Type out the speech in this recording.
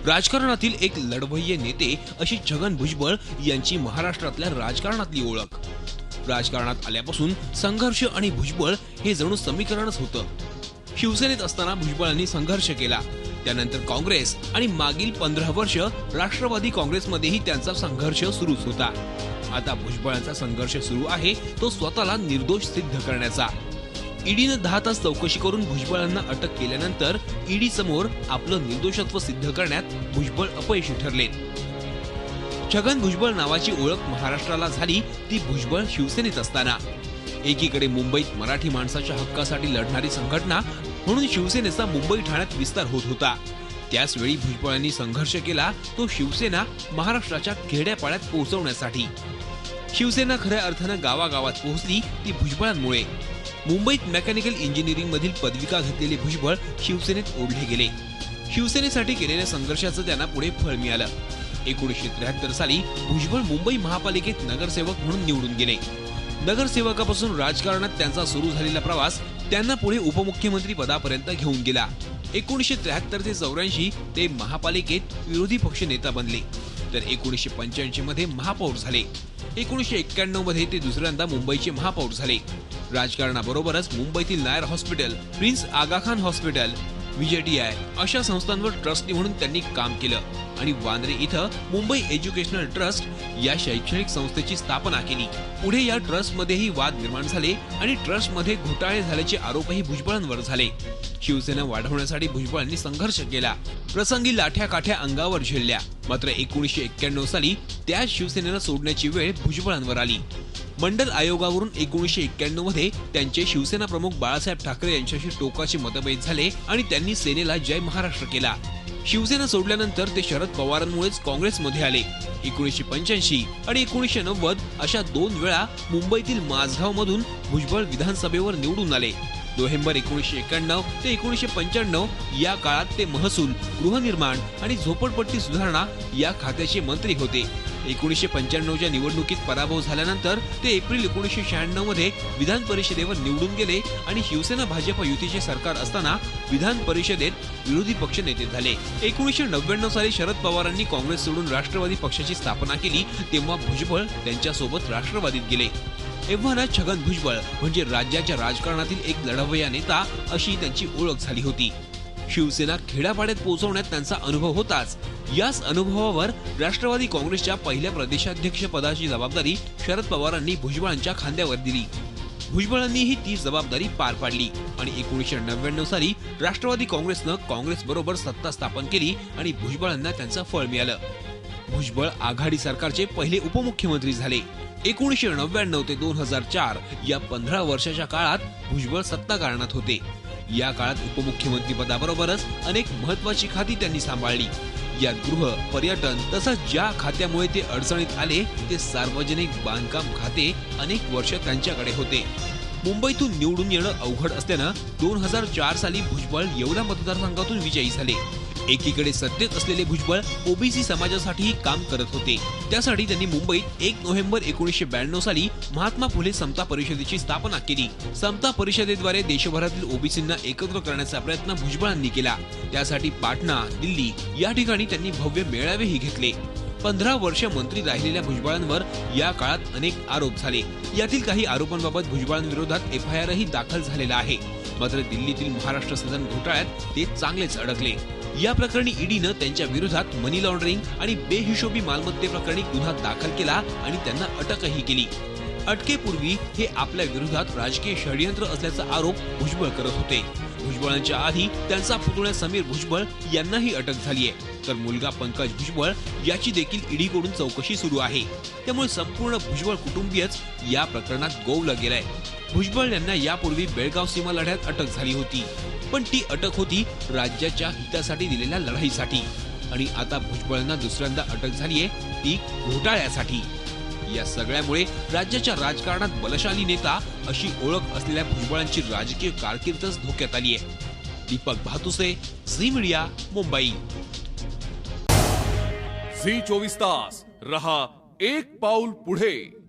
राजकारणातील एक लढवय्ये नेते अशी छगन भुजबळ यांची महाराष्ट्रातल्या राजकारणातली ओळख। राजकारणात आल्यापासून संघर्ष आणि भुजबळ हे जणू समीकरणच होतं। शिवसेनेत असताना भुजबळांनी संघर्ष केला, त्यानंतर काँग्रेस आणि मागील 15 वर्ष राष्ट्रवादी काँग्रेसमध्येही त्यांचा संघर्ष सुरूच होता। आता भुजबळांचा संघर्ष सुरू आहे तो स्वतःला निर्दोष सिद्ध करण्याचा। ईडीने 10 तास चौकशी करून भुजबळांना अटक केल्यानंतर ईडी समोर आपलं निर्दोषत्व सिद्ध करण्यात भुजबळ अपयशी ठरले। छगन भुजबळ नावाची ओळख महाराष्ट्राला झाली ती भुजबळ शिवसेनेत असताना। एकीकडे मुंबईत मराठी माणसाच्या हक्कासाठी लढणारी संघटना म्हणून शिवसेनेचा मुंबई ठाण्यात विस्तार होत होता। त्याच वेळी भुजबळांनी संघर्ष केला तो शिवसेना महाराष्ट्राच्या खेड्यापाड्यात पोहोचवण्यासाठी। शिवसेना खऱ्या अर्थानं गावागावात पोहोचली ती भुजबळांमुळे। मुंबईत मेकॅनिकल इंजिनिअरिंग मधील पदविका घेतलेले भुजबळ शिवसेनेत ओढले गेले। शिवसेनेसाठी केलेल्या संघर्षाचं त्यांना पुढे फळ मिळालं। 1973 साली भुजबळ मुंबई महापालिकेत नगरसेवक म्हणून निवडून गेले। नगरसेवकापासून राजकारणात त्यांचा सुरू झालेला प्रवास त्यांना पुढे उपमुख्यमंत्री पदापर्यंत घेऊन गेला। 1973 ते 84 ते महापालिकेत विरोधी पक्ष नेता बनले, तर 1985 मध्ये महापौर झाले। 1991 मध्ये ते दुसऱ्यांदा मुंबईचे महापौर झाले। राजकारणाबरोबरच मुंबईतील नायर हॉस्पिटल, प्रिन्स आगा खान हॉस्पिटल, VJTI अशा संस्थांवर ट्रस्टी म्हणून त्यांनी काम केलं आणि वांद्रे इथं मुंबई एज्युकेशनल ट्रस्ट या शैक्षणिक संस्थेची स्थापना केली। पुढे या ट्रस्टमध्येही वाद निर्माण झाले आणि ट्रस्टमध्ये घोटाळे झाल्याचे आरोपही भुजबळांवर झाले। शिवसेना वाढवण्यासाठी भुजबळांनी संघर्ष केला, प्रसंगी लाठ्या काठ्या अंगावर झेलल्या। मात्र 1991 साली त्या शिवसेनेला सोडण्याची वेळ भुजबळांवर आली। मंडल आयोगावरून 1991 मध्ये त्यांचे शिवसेना प्रमुख बाळासाहेब ठाकरे यांच्याशी टोकाचे मतभेद झाले आणि त्यांनी सेनेला जय महाराष्ट्र केला। शिवसेना सोडल्यानंतर ते शरद पवारांमुळेच काँग्रेसमध्ये आले। 1985 आणि 1990 अशा 2 वेळा मुंबईतील माझगाव मधून भुजबळ विधानसभेवर निवडून आले। नोव्हेंबर 1991 ते 1995 या काळात ते महसूल, गृहनिर्माण आणि झोपडपट्टी सुधारणा या खात्याचे मंत्री होते। 1995च्या निवडणुकीत पराभव झाल्यानंतर ते एप्रिल 1996 मध्ये विधान परिषदेवर निवडून गेले आणि शिवसेना भाजप युतीचे सरकार असताना विधान परिषदेत विरोधी पक्ष नेते झाले। 1999 साली शरद पवारांनी काँग्रेस सोडून राष्ट्रवादी पक्षाची स्थापना केली, तेव्हा भुजबळ त्यांच्यासोबत राष्ट्रवादीत गेले। एव्हाना छगन भुजबळ म्हणजे राज्याच्या राजकारणातील एक लढवय्या नेता अशी त्यांची ओळख झाली होती। शिवसेना खेड्यापाड्यात पोहोचवण्यात त्यांचा अनुभव होताच, याच अनुभवावर राष्ट्रवादी काँग्रेसच्या पहिल्या प्रदेशाध्यक्ष पदाची जबाबदारी शरद पवारांनी भुजबळांच्या खांद्यावर दिली। भुजबळांनीही ती जबाबदारी पार पाडली आणि 1999 साली राष्ट्रवादी काँग्रेसनं काँग्रेस बरोबर सत्ता स्थापन केली आणि भुजबळांना त्यांचं फळ मिळालं। भुजबळ आघाडी सरकारचे पहिले उपमुख्यमंत्री झाले। 1999 ते 2004 या 15 वर्षाच्या काळात भुजबळ सत्ताकारणीत होते। या काळात उपमुख्यमंत्री पदाबरोबरच अनेक महत्त्वाची खाती त्यांनी सांभाळली। यात गृह, पर्यटन तसंच ज्या खात्यामुळे ते अडचणीत आले ते सार्वजनिक बांधकाम खाते अनेक वर्ष त्यांच्याकडे होते। मुंबईतून निवडून येणं अवघड असल्यानं 2004 साली भुजबळ येवला मतदारसंघातून विजयी झाले। एकीकडे सत्तेत असलेले भुजबळ ओबीसी समाजासाठीही काम करत होते। त्यासाठी त्यांनी मुंबईत 1 नोव्हेंबर 1992 साली महात्मा फुले समता परिषदेची स्थापना केली। समता परिषदेद्वारे देशभरातील ओबीसींना एकत्र करण्याचा प्रयत्न भुजबळांनी केला। त्यासाठी पाटणा, दिल्ली या ठिकाणी त्यांनी भव्य मेळावेही घेतले। 15 वर्ष मंत्री राहिलेल्या भुजबळांवर या काळात अनेक आरोप झाले। यातील काही आरोपांबाबत भुजबळांविरोधात FIR ही दाखल झालेला आहे। मात्र दिल्लीतील महाराष्ट्र सदन घोटाळ्यात ते चांगलेच अडकले। या प्रकरणी ईडीनं त्यांच्या विरोधात मनी लॉन्ड्रिंग आणि बेहिशोबी मालमत्तेप्रकरणी गुन्हा दाखल केला आणि त्यांना अटकही केली। अटकेपूर्वी हे आपल्या विरोधात राजकीय षडयंत्र असल्याचा आरोप भुजबळ करत होते। भुजबळांच्या आधी त्यांचा पुतण्या समीर भुजबळ यांनाही अटक झाली आहे, तर मुलगा पंकज भुजबळ याची देखील ईडीकडून चौकशी सुरू आहे। त्यामुळे संपूर्ण भुजबळ कुटुंबीयच या प्रकरणात गोवलं गेलंय। भुजबळ यांना यापूर्वी बेळगाव सीमा लढ्यात अटक झाली होती, पण ती अटक होती राज्याच्या हितासाठी दिलेल्या लढाईसाठी आणि आता भुजबळांना दुसऱ्यांदा अटक झालीये ती घोटाळ्यासाठी। या सगळ्यामुळे राज्याच्या राजकारणात बलशाली नेता अशी ओळख असलेल्या भुजबळांची राजकीय कारकीर्दच धोक्यात आली आहे। दीपक भातुसे, झी मीडिया, मुंबई। झी 24 तास रहा एक पाऊल पुढे।